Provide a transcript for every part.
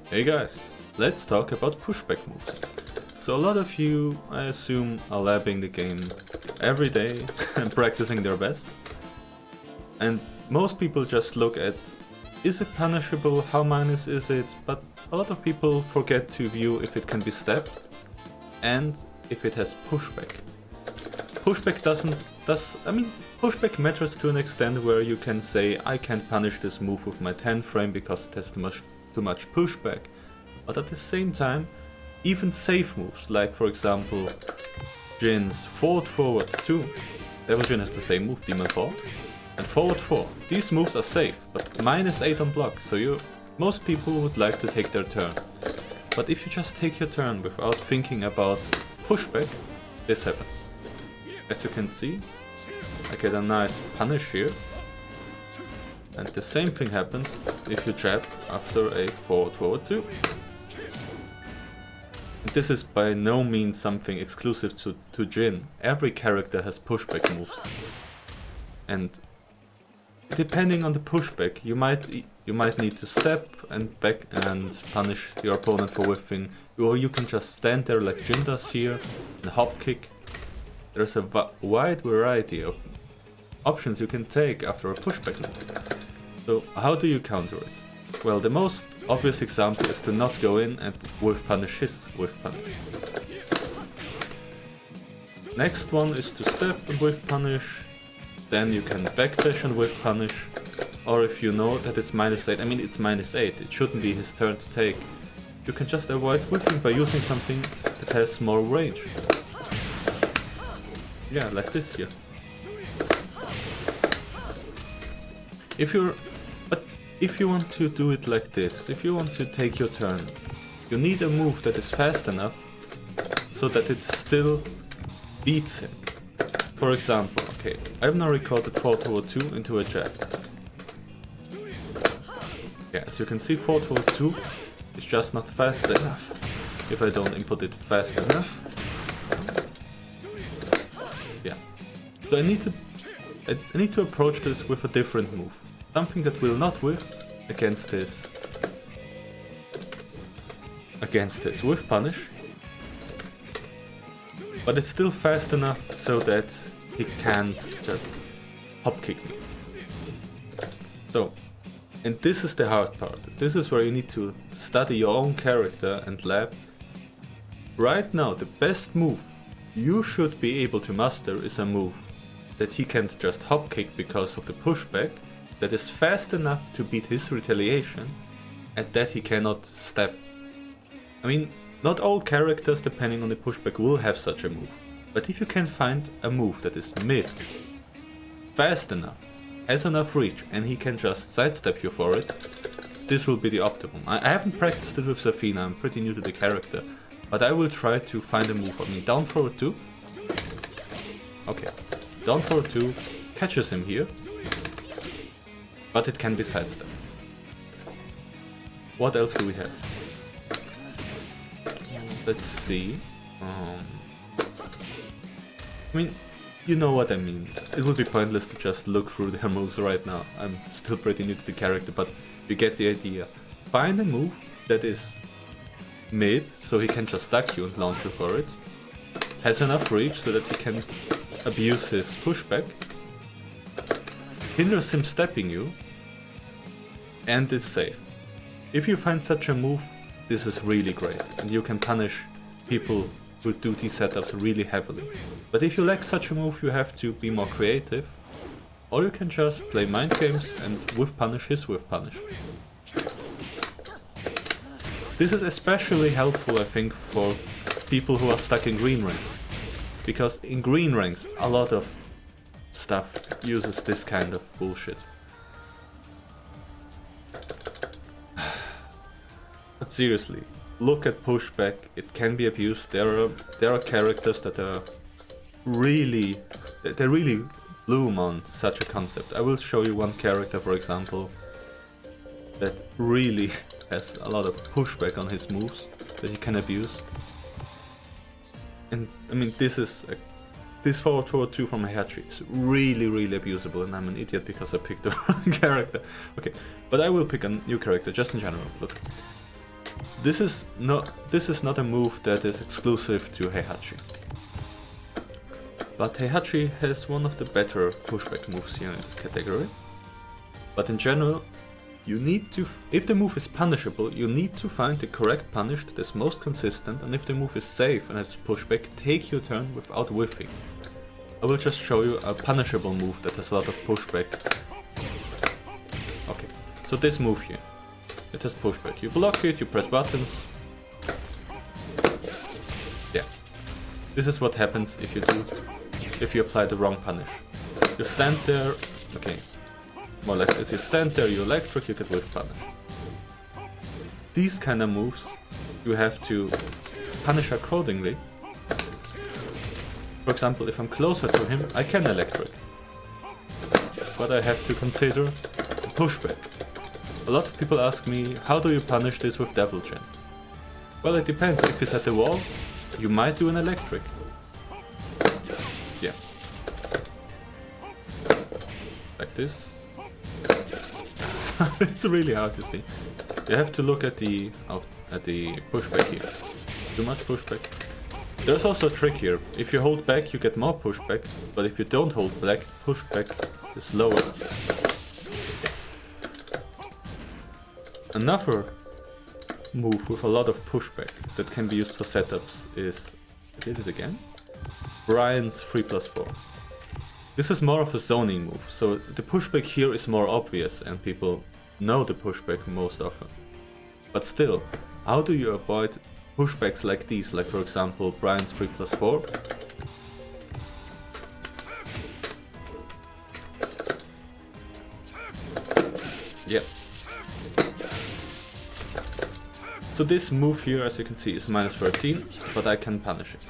Hey guys, let's talk about pushback moves. So a lot of you, I assume, are labbing the game every day and practicing their best. And most people just look at, is it punishable, how minus is it, but a lot of people forget to view if it can be stepped and if it has pushback. Pushback pushback matters to an extent where you can say, I can't punish this move with my 10 frame because it has too much pushback. But at the same time, even safe moves, like for example, Jin's forward 2, Devil Jin has the same move, Demon 4, and forward 4. These moves are safe, but -8 on block, so most people would like to take their turn. But if you just take your turn without thinking about pushback, this happens. As you can see, I get a nice punish here. And the same thing happens if you jab after a forward 2. This is by no means something exclusive to Jin. Every character has pushback moves. And depending on the pushback, you might need to step and back and punish your opponent for whiffing, or you can just stand there like Jin does here and hop kick. There's a wide variety of options you can take after a pushback move. So how do you counter it? Well, the most obvious example is to not go in and whiff punish his whiff punish. Next one is to step and whiff punish, then you can backdash and whiff punish, or if you know that it's -8, it's -8, it shouldn't be his turn to take, you can just avoid whiffing by using something that has more range. Yeah, like this here. If you want to do it like this, if you want to take your turn, you need a move that is fast enough so that it still beats him. For example, okay, I've now recorded forward 2 into a jab. Yeah, as you can see, forward 2 is just not fast enough. If I don't input it fast enough. Yeah. So I need to approach this with a different move. Something that will not whiff against his whiff punish, but it's still fast enough so that he can't just hop kick me. So, and this is the hard part. This is where you need to study your own character and lab. Right now, the best move you should be able to master is a move that he can't just hop kick because of the pushback, that is fast enough to beat his retaliation, and that he cannot step. Not all characters, depending on the pushback, will have such a move. But if you can find a move that is mid, fast enough, has enough reach, and he can just sidestep you for it, this will be the optimum. I haven't practiced it with Zafina, I'm pretty new to the character, but I will try to find a move. Down forward 2. Okay, down forward 2, catches him here. But it can be sidestepped. What else do we have? Let's see. You know what I mean. It would be pointless to just look through their moves right now. I'm still pretty new to the character, but you get the idea. Find a move that is mid, so he can just duck you and launch you for it. Has enough reach so that he can abuse his pushback. Hinders him stepping you, and is safe. If you find such a move, this is really great, and you can punish people who do these setups really heavily. But if you lack such a move, you have to be more creative, or you can just play mind games and whiff punish his whiff punish. This is especially helpful, I think, for people who are stuck in green ranks, because in green ranks a lot of stuff uses this kind of bullshit. But seriously, look at pushback, it can be abused. There are characters that are really bloom on such a concept. I will show you one character, for example, that really has a lot of pushback on his moves that he can abuse. And this forward 2 from Heihachi is really abusable, and I'm an idiot because I picked the wrong character. Okay, but I will pick a new character just in general. Look. This is not a move that is exclusive to Heihachi. But Heihachi has one of the better pushback moves here in this category. But in general, you need to, if the move is punishable, you need to find the correct punish that is most consistent, and if the move is safe and has pushback, take your turn without whiffing. I will just show you a punishable move that has a lot of pushback. Okay, so this move here. It has pushback. You block it, you press buttons. Yeah. This is what happens if you apply the wrong punish. You stand there, okay. More like this, you stand there, you electric, you get whiff punish. These kind of moves, you have to punish accordingly. For example, if I'm closer to him, I can electric. But I have to consider the pushback. A lot of people ask me, how do you punish this with Devil Gen? Well, it depends. If he's at the wall, you might do an electric. Yeah. Like this. It's really hard to see. You have to look at the pushback here. Too much pushback. There's also a trick here. If you hold back, you get more pushback, but if you don't hold back, pushback is lower. Another move with a lot of pushback that can be used for setups is, I did it again, Brian's 3+4. This is more of a zoning move, so the pushback here is more obvious and people know the pushback most often. But still, how do you avoid pushbacks like these, like for example Brian's 3+4? Yeah. So this move here, as you can see, is -13, but I can punish it.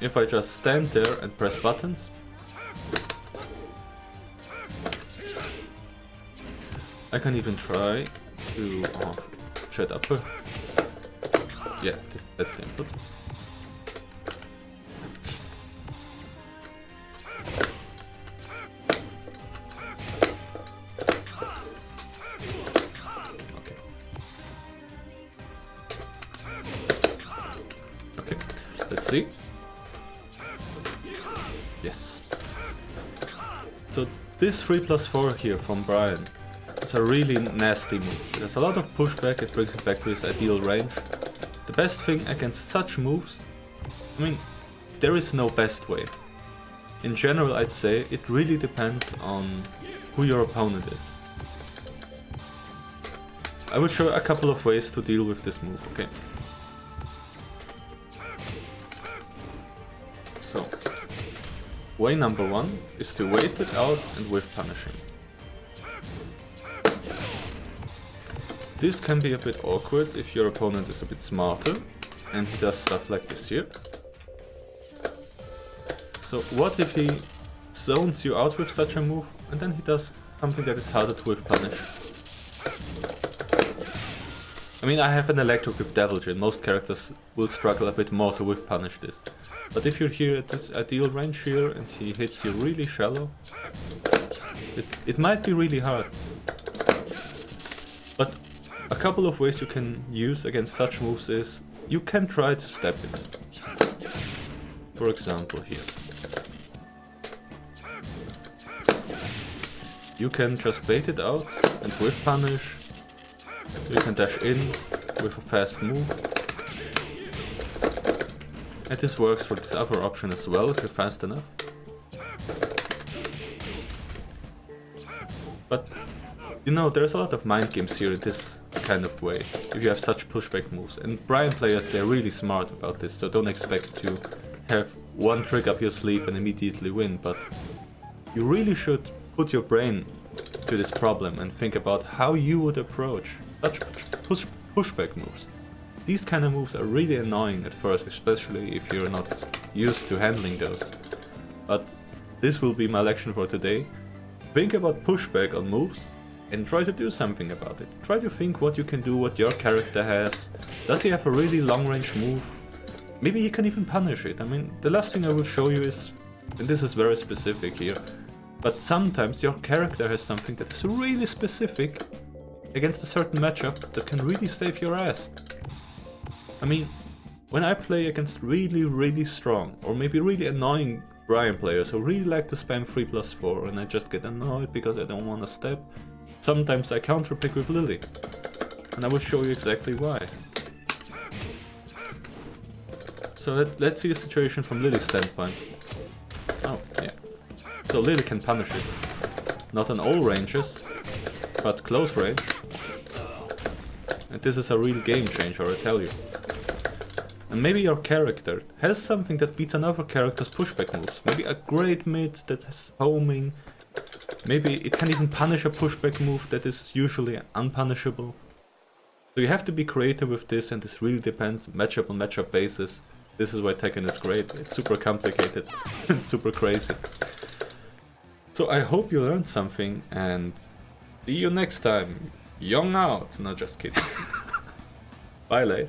If I just stand there and press buttons, I can even try to shut upper. Yeah, that's the input. Okay, let's see. Yes. So this 3+4 here from Brian is a really nasty move. There's a lot of pushback, it brings it back to his ideal range. The best thing against such moves, I mean, there is no best way. In general, I'd say it really depends on who your opponent is. I will show a couple of ways to deal with this move, okay? So, way number one is to wait it out and whiff punishing. This can be a bit awkward if your opponent is a bit smarter and he does stuff like this here. So what if he zones you out with such a move and then he does something that is harder to whiff punish? I mean, I have an electric with Devil Gen, most characters will struggle a bit more to whiff punish this. But if you're here at this ideal range here and he hits you really shallow, it might be really hard. But a couple of ways you can use against such moves is, you can try to step it. For example here. You can just bait it out and whiff punish. You can dash in with a fast move. And this works for this other option as well if you're fast enough. But you know, there's a lot of mind games here in this kind of way, if you have such pushback moves. And Brian players, they're really smart about this, so don't expect to have one trick up your sleeve and immediately win, but you really should put your brain to this problem and think about how you would approach such pushback moves. These kind of moves are really annoying at first, especially if you're not used to handling those. But this will be my lection for today. Think about pushback on moves and try to do something about it. Try to think what you can do, what your character has. Does he have a really long range move? Maybe he can even punish it. I mean, the last thing I will show you is, and this is very specific here, but sometimes your character has something that is really specific against a certain matchup that can really save your ass. I mean, when I play against really strong, or maybe really annoying Brian players who really like to spam 3+4 and I just get annoyed because I don't want to step, sometimes I counterpick with Lily. And I will show you exactly why. So let's see the situation from Lily's standpoint. Oh, yeah. So Lily can punish it. Not on all ranges, but close range. And this is a real game changer, I tell you. And maybe your character has something that beats another character's pushback moves. Maybe a great mid that has homing. Maybe it can even punish a pushback move that is usually unpunishable. So you have to be creative with this, and this really depends matchup on matchup basis. This is why Tekken is great. It's super complicated and super crazy. So I hope you learned something, and see you next time. Young out! No, just kidding. Bye, Lay.